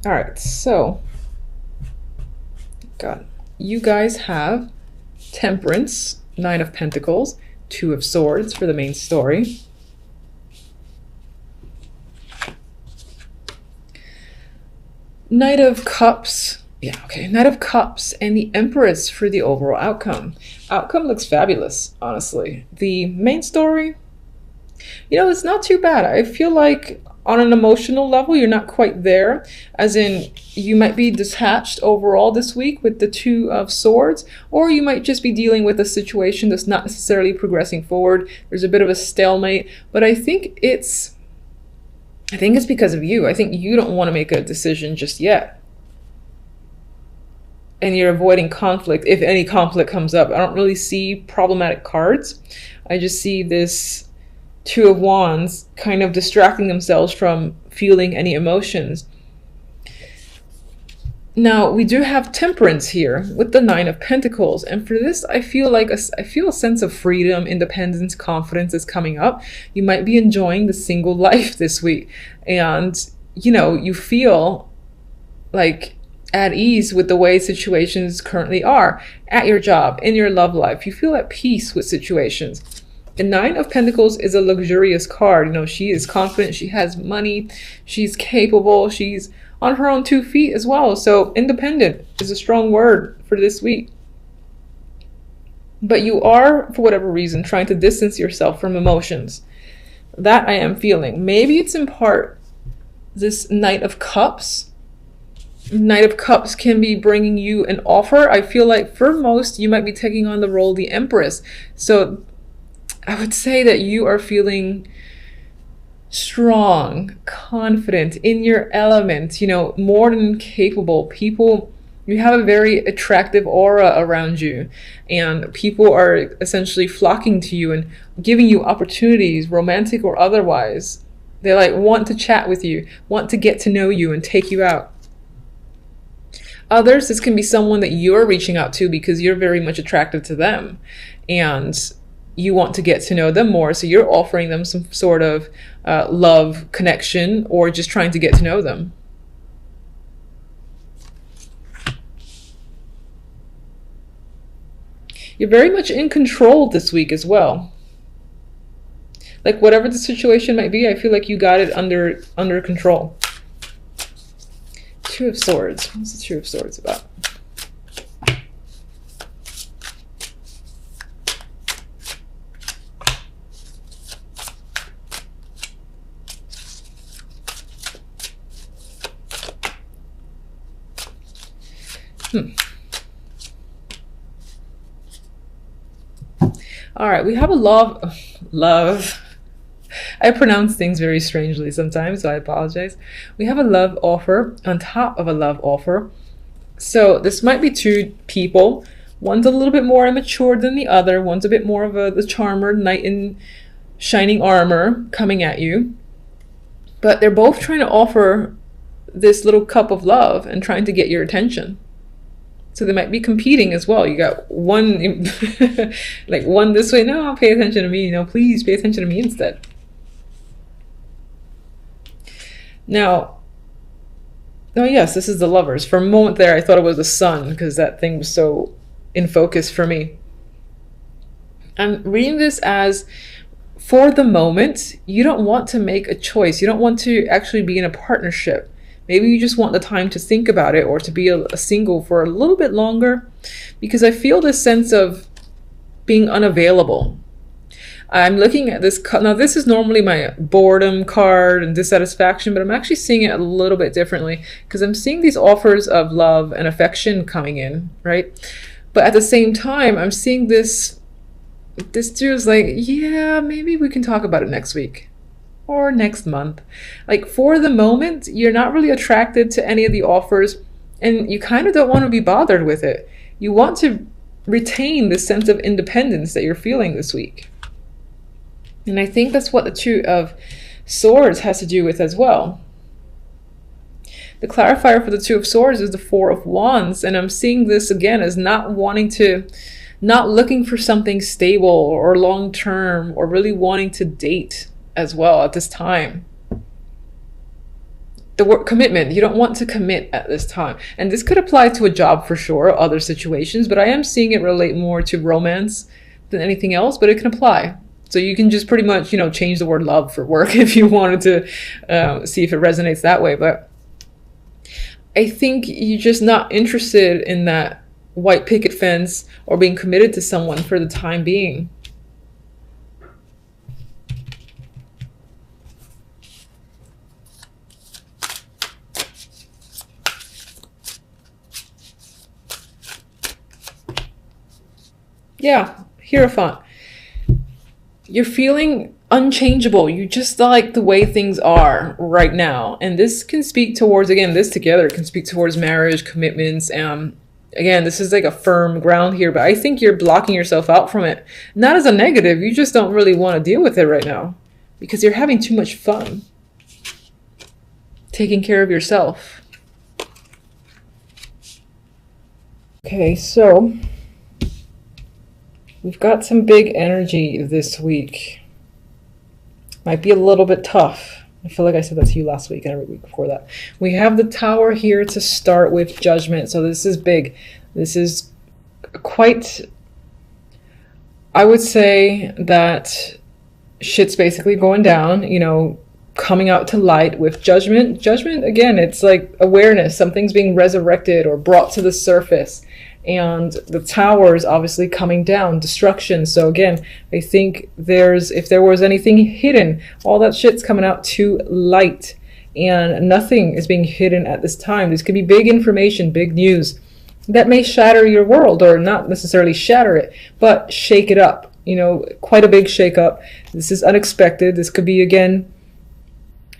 All right, so God, you guys have Temperance, Nine of Pentacles, Two of Swords for the main story. Knight of Cups. Yeah, okay. Knight of Cups and the Empress for the overall outcome. Outcome looks fabulous, honestly. The main story, it's not too bad. I feel like on an emotional level, you're not quite there. As in, you might be detached overall this week with the Two of Swords, or you might just be dealing with a situation that's not necessarily progressing forward. There's a bit of a stalemate, but I think it's because of you. I think you don't want to make a decision just yet. And you're avoiding conflict, if any conflict comes up. I don't really see problematic cards. I just see this Two of Wands kind of distracting themselves from feeling any emotions. Now, we do have Temperance here with the Nine of Pentacles. And for this, I feel a sense of freedom, independence, confidence is coming up. You might be enjoying the single life this week. And, you feel like at ease with the way situations currently are at your job, in your love life. You feel at peace with situations. The Nine of Pentacles is a luxurious card. She is confident, she has money, she's capable, she's on her own 2 feet as well. So independent is a strong word for this week. But you are, for whatever reason, trying to distance yourself from emotions. That I am feeling. Maybe it's in part this Knight of Cups. Knight of Cups can be bringing you an offer. I feel like for most, you might be taking on the role of the Empress. So I would say that you are feeling strong, confident, in your element, more than capable. People, you have a very attractive aura around you, and people are essentially flocking to you and giving you opportunities, romantic or otherwise. They want to chat with you, want to get to know you and take you out. Others, this can be someone that you're reaching out to because you're very much attracted to them and you want to get to know them more. So you're offering them some sort of love connection or just trying to get to know them. You're very much in control this week as well. Like whatever the situation might be, I feel like you got it under control. Two of Swords. What's the Two of Swords about? All right, we have a love. I pronounce things very strangely sometimes, so I apologize. We have a love offer on top of a love offer. So this might be two people. One's a little bit more immature than the other. One's a bit more of the charmer, knight in shining armor coming at you. But they're both trying to offer this little cup of love and trying to get your attention. So they might be competing as well. You got one, like one this way. No, pay attention to me. Please pay attention to me instead. Now, oh yes, this is the Lovers. For a moment there, I thought it was the Sun because that thing was so in focus for me. I'm reading this as, for the moment, you don't want to make a choice. You don't want to actually be in a partnership. Maybe you just want the time to think about it or to be a single for a little bit longer, because I feel this sense of being unavailable. I'm looking at this. Now, this is normally my boredom card and dissatisfaction, but I'm actually seeing it a little bit differently because I'm seeing these offers of love and affection coming in, right? But at the same time, I'm seeing this dude is like, yeah, maybe we can talk about it next week. Or next month. Like for the moment, you're not really attracted to any of the offers and you kind of don't want to be bothered with it. You want to retain this sense of independence that you're feeling this week. And I think that's what the Two of Swords has to do with as well. The clarifier for the Two of Swords is the Four of Wands, and I'm seeing this again as not looking for something stable or long-term or really wanting to date as well at this time. the word commitment. You don't want to commit at this time. And this could apply to a job for sure, other situations, but I am seeing it relate more to romance than anything else, but it can apply. So you can just pretty much, change the word love for work if you wanted to see if it resonates that way. But I think you're just not interested in that white picket fence or being committed to someone for the time being. Yeah, Hierophant. You're feeling unchangeable. You just like the way things are right now. And this can speak towards, again, this together can speak towards marriage, commitments. Again, this is like a firm ground here, but I think you're blocking yourself out from it. Not as a negative, you just don't really want to deal with it right now because you're having too much fun taking care of yourself. Okay, so we've got some big energy this week. Might be a little bit tough. I feel like I said that to you last week and every week before that. We have the Tower here to start with, Judgment. So this is big. This is quite, I would say that shit's basically going down, coming out to light with Judgment. Judgment, again, it's like awareness. Something's being resurrected or brought to the surface. And the Tower is obviously coming down, destruction. So again, I think if there was anything hidden, all that shit's coming out to light, and nothing is being hidden at this time. This could be big information, big news that may shatter your world, or not necessarily shatter it, but shake it up. Quite a big shake up. This is unexpected. This could be, again,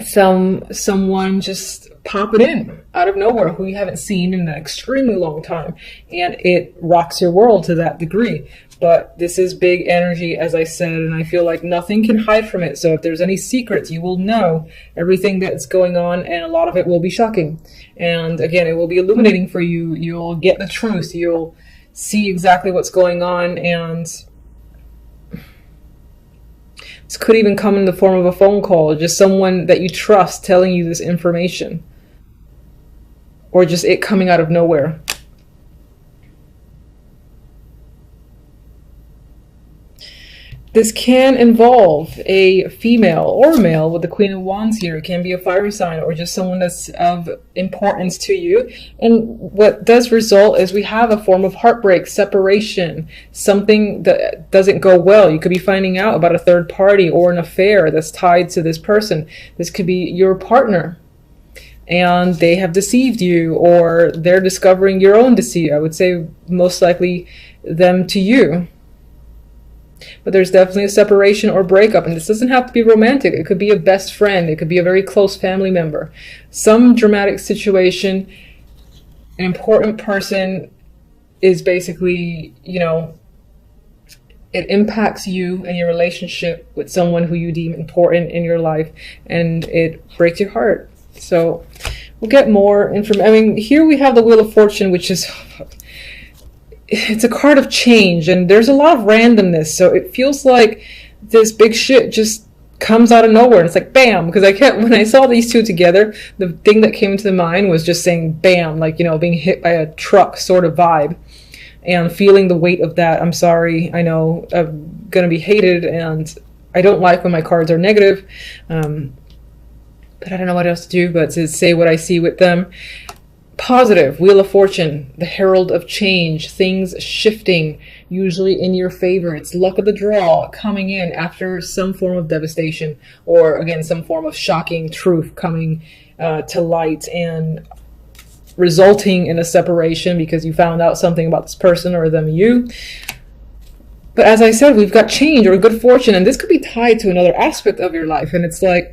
someone just popping in out of nowhere who you haven't seen in an extremely long time, and it rocks your world to that degree. But this is big energy, as I said, and I feel like nothing can hide from it. So if there's any secrets, you will know everything that's going on, and a lot of it will be shocking. And again, it will be illuminating for you. You'll get the truth. You'll see exactly what's going on, and this could even come in the form of a phone call, just someone that you trust telling you this information, or just it coming out of nowhere. This can involve a female or a male with the Queen of Wands here. It can be a fiery sign or just someone that's of importance to you. And what does result is we have a form of heartbreak, separation, something that doesn't go well. You could be finding out about a third party or an affair that's tied to this person. This could be your partner, and they have deceived you, or they're discovering your own deceit. I would say most likely them to you. But there's definitely a separation or breakup, and this doesn't have to be romantic. It could be a best friend. It could be a very close family member. Some dramatic situation, an important person is basically, it impacts you and your relationship with someone who you deem important in your life, and it breaks your heart. So we'll get more information. Here we have the Wheel of Fortune, which is... it's a card of change, and there's a lot of randomness, so it feels like this big shit just comes out of nowhere, and it's like bam, because when I saw these two together, the thing that came to mind was just saying bam, like being hit by a truck sort of vibe, and feeling the weight of that. I'm sorry, I know I'm gonna be hated, and I don't like when my cards are negative, but I don't know what else to do but to say what I see with them. Positive, Wheel of Fortune, the herald of change, things shifting, usually in your favor. It's luck of the draw coming in after some form of devastation, or again, some form of shocking truth coming to light and resulting in a separation because you found out something about this person or them you. But as I said, we've got change or good fortune, and this could be tied to another aspect of your life, and it's like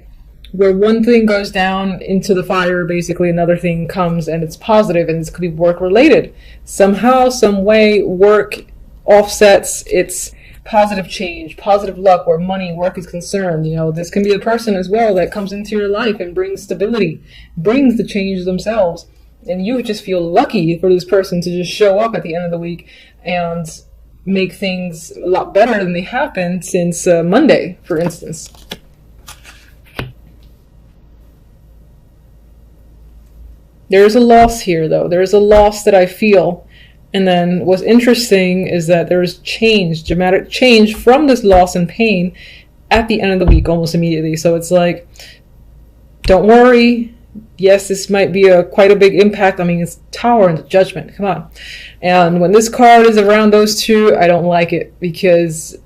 where one thing goes down into the fire, basically another thing comes, and it's positive, and this could be work related. Somehow, some way, work offsets its positive change, positive luck, where money, work is concerned. This can be a person as well that comes into your life and brings stability, brings the change themselves, and you just feel lucky for this person to just show up at the end of the week and make things a lot better than they have been since Monday, for instance. There's a loss here, though. There's a loss that I feel. And then what's interesting is that there's change, dramatic change from this loss and pain at the end of the week, almost immediately. So it's like, don't worry. Yes, this might be quite a big impact. I mean, it's Tower and Judgment. Come on. And when this card is around those two, I don't like it, because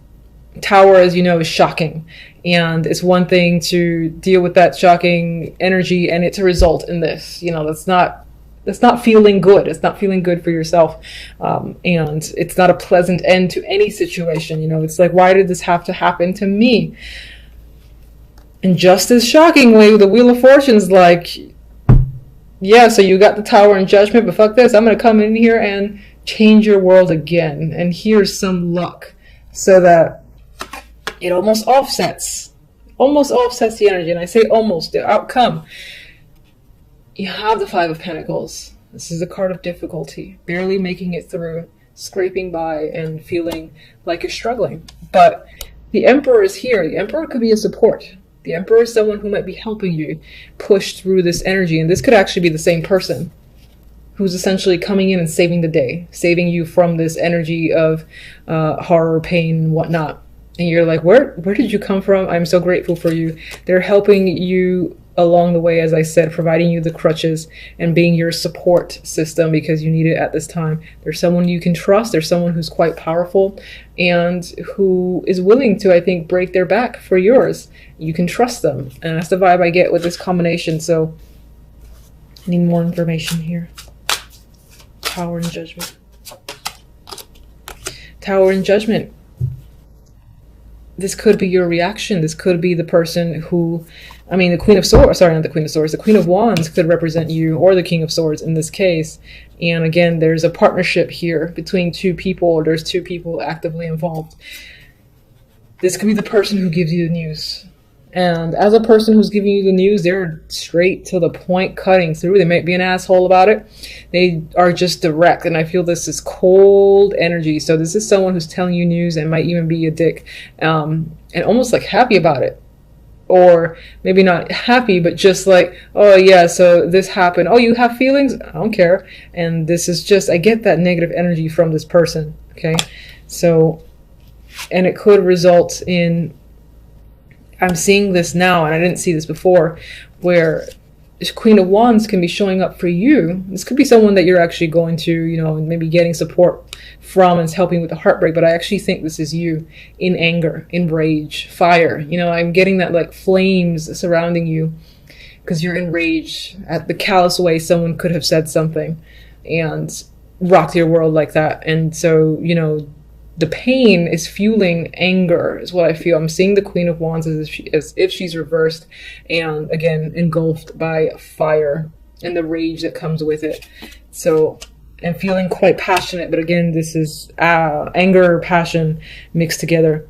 Tower, as you know, is shocking. And it's one thing to deal with that shocking energy and it to result in this. You know, that's not feeling good. It's not feeling good for yourself. And it's not a pleasant end to any situation. You know, it's like, why did this have to happen to me? And just as shockingly, the Wheel of Fortune's like, yeah, so you got the Tower and Judgment, but fuck this. I'm going to come in here and change your world again. And here's some luck. So that it almost offsets the energy. And I say almost, the outcome. You have the Five of Pentacles. This is a card of difficulty, barely making it through, scraping by and feeling like you're struggling. But the Emperor is here. The Emperor could be a support. The Emperor is someone who might be helping you push through this energy. And this could actually be the same person who's essentially coming in and saving the day, saving you from this energy of horror, pain, and whatnot. And you're like, where did you come from? I'm so grateful for you. They're helping you along the way, as I said, providing you the crutches and being your support system because you need it at this time. There's someone you can trust. There's someone who's quite powerful and who is willing to, I think, break their back for yours. You can trust them. And that's the vibe I get with this combination. So I need more information here. Tower and Judgment. Tower and Judgment. This could be your reaction. This could be the person who, I mean, the Queen of Swords, sorry, not the Queen of Swords, the Queen of Wands could represent you, or the King of Swords in this case. And again, there's a partnership here between two people, or there's two people actively involved. This could be the person who gives you the news. And as a person who's giving you the news, they're straight to the point, cutting through. They might be an asshole about it. They are just direct. And I feel this is cold energy. So this is someone who's telling you news and might even be a dick. And almost like happy about it. Or maybe not happy, but just like, oh yeah, so this happened. Oh, you have feelings? I don't care. And this is just, I get that negative energy from this person. Okay. So, and it could result in, I'm seeing this now, and I didn't see this before, where Queen of Wands can be showing up for you. This could be someone that you're actually going to, you know, maybe getting support from and helping with the heartbreak. But I actually think this is you in anger, in rage, fire. You know, I'm getting that like flames surrounding you because you're in rage at the callous way someone could have said something and rocked your world like that. And so, you know, the pain is fueling anger is what I feel. I'm seeing the Queen of Wands as if she's reversed and again engulfed by fire and the rage that comes with it. So I'm feeling quite passionate, but again, this is anger, passion mixed together.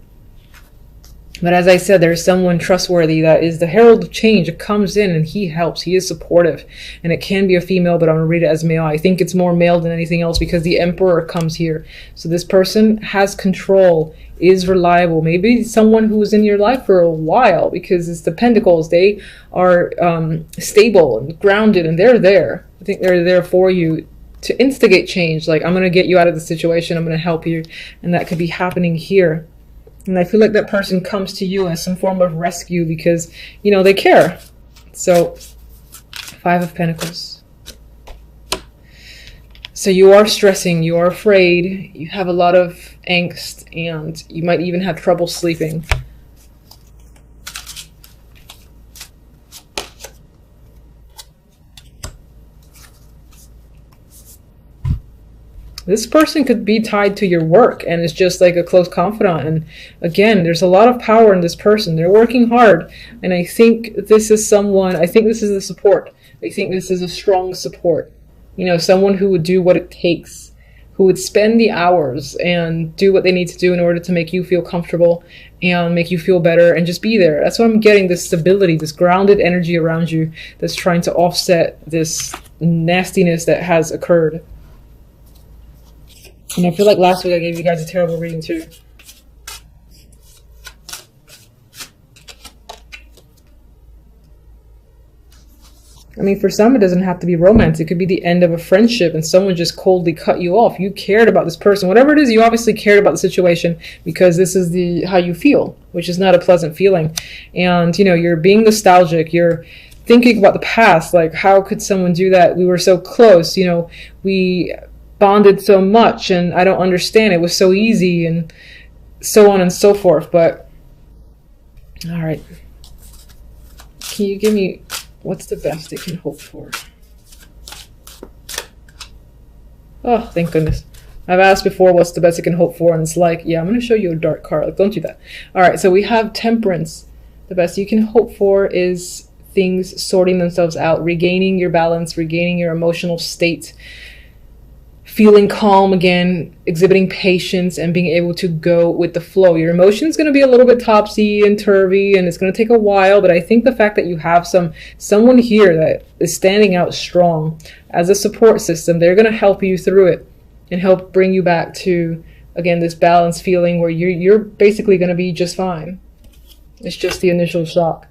But as I said, there's someone trustworthy that is the herald of change. It comes in and he helps. He is supportive. And it can be a female, but I'm going to read it as male. I think it's more male than anything else because the Emperor comes here. So this person has control, is reliable. Maybe someone who was in your life for a while because it's the Pentacles. They are stable and grounded and they're there. I think they're there for you to instigate change. Like, I'm going to get you out of the situation. I'm going to help you. And that could be happening here. And I feel like that person comes to you as some form of rescue because, you know, they care. So, Five of Pentacles. So you are stressing, you are afraid, you have a lot of angst, and you might even have trouble sleeping. This person could be tied to your work and is just like a close confidant. And again, there's a lot of power in this person. They're working hard. And I think this is someone, I think this is a support. I think this is a strong support. You know, someone who would do what it takes, who would spend the hours and do what they need to do in order to make you feel comfortable and make you feel better and just be there. That's what I'm getting, this stability, this grounded energy around you that's trying to offset this nastiness that has occurred. And I feel like last week I gave you guys a terrible reading too. I mean, for some, it doesn't have to be romance. It could be the end of a friendship and someone just coldly cut you off. You cared about this person. Whatever it is, you obviously cared about the situation because this is how you feel, which is not a pleasant feeling. And, you're being nostalgic. You're thinking about the past. Like, how could someone do that? We were so close. We bonded so much, and I don't understand. It was so easy, and so on and so forth. But, all right. Can you give me... what's the best it can hope for? Oh, thank goodness. I've asked before what's the best it can hope for, and it's like, yeah, I'm going to show you a dark card. Like, don't do that. All right, so we have Temperance. The best you can hope for is things sorting themselves out, regaining your balance, regaining your emotional state, feeling calm again, exhibiting patience, and being able to go with the flow. Your emotion's going to be a little bit topsy and turvy, and it's going to take a while, but I think the fact that you have someone here that is standing out strong as a support system, they're going to help you through it and help bring you back to, again, this balanced feeling where you're basically going to be just fine. It's just the initial shock.